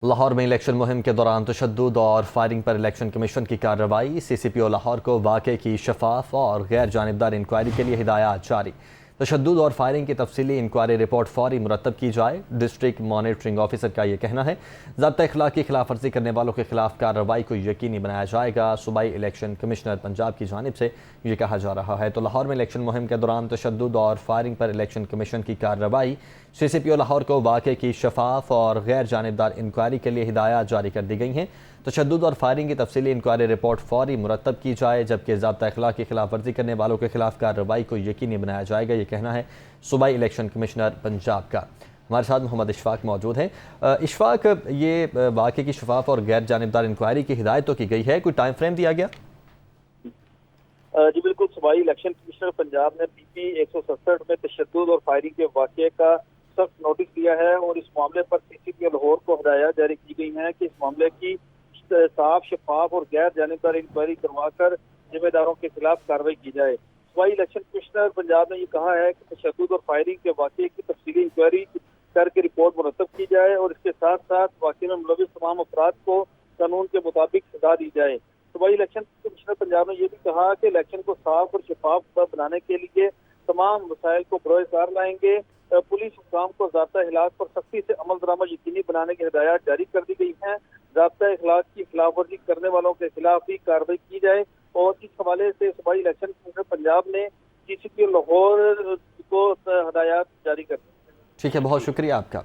लाहौर में इलेक्शन मुहिम के दौरान तशद्दुद और फायरिंग पर इलेक्शन कमीशन की कार्रवाई। CCPO लाहौर को वाक़े की शफाफ और गैर जानिबदार इंक्वायरी के लिए हिदायत जारी। तशद्दुद और फायरिंग की तफसीली इंक्वायरी रिपोर्ट फौरी मुरतब की जाए। डिस्ट्रिक्ट मॉनिटरिंग ऑफिसर का यह कहना है। ज़ाब्ता अखलाक की खिलाफ वर्जी करने वालों के खिलाफ कार्रवाई को यकीनी बनाया जाएगा। सूबाई इलेक्शन कमिश्नर पंजाब की जानिब से यह कहा जा रहा है। तो लाहौर में इलेक्शन मुहिम के दौरान तशद्दुद और फायरिंग पर इलेक्शन कमीशन की कार्रवाई। CCPO लाहौर को वाक़े की शफाफ और गैर जानिबदार इंक्वायरी के लिए हिदायत जारी कर दी गई हैं। तशद्दुद और फायरिंग की तफसीली इंक्वायरी रिपोर्ट फौरी मुरतब की जाए, जबकि ज़ाब्ता अखलाक की खिलाफ वर्जी करने वालों के खिलाफ कार्रवाई को यकीनी बनाया जाएगा। ये कहना है सूबाई इलेक्शन कमिश्नर पंजाब का। हमारे साथ मोहम्मद इशफाक मौजूद हैं। इशफाक, ये वाक़े की शफाफ और गैर जानिबदार इंक्वायरी की हिदायत तो की गई है, कोई टाइम फ्रेम दिया गया? जी बिल्कुल, सूबाई इलेक्शन कमिश्नर पंजाब ने PP 167 में तशद्दुद और फायरिंग के वाक़े का सख्त नोटिस दिया है और इस मामले पर CCPO लाहौर को हिदायत जारी की गई है कि इस मामले की साफ, शफाफ और गैर जानिबदार इंक्वायरी करवाकर जिम्मेदारों के खिलाफ कार्रवाई की जाए। सूबाई इलेक्शन कमिश्नर पंजाब ने ये कहा है कि तशद्दुद और फायरिंग के वाक़े की तफसीली इंक्वायरी करके रिपोर्ट मुरतब की जाए और इसके साथ साथ वाक़े में मुलविस तमाम अफराद को कानून के मुताबिक सजा दी जाए। सूबाई इलेक्शन कमिश्नर पंजाब ने यह भी कहा कि इलेक्शन को साफ और शफाफ बनाने के लिए तमाम वसाइल को बरोए कार लाएंगे। पुलिस हुकाम को ज़ाब्ता अखलाक पर सख्ती से अमल दरामद यकीनी बनाने की हिदायत जारी कर दी गई हैं। ज़ाब्ता अखलाक की खिलाफ वर्जी करने वालों के खिलाफ भी कार्रवाई की जाए और इस हवाले से सूबाई इलेक्शन कमिश्नर पंजाब ने CCPO लाहौर को हिदायत जारी कर दी। ठीक है, बहुत शुक्रिया आपका।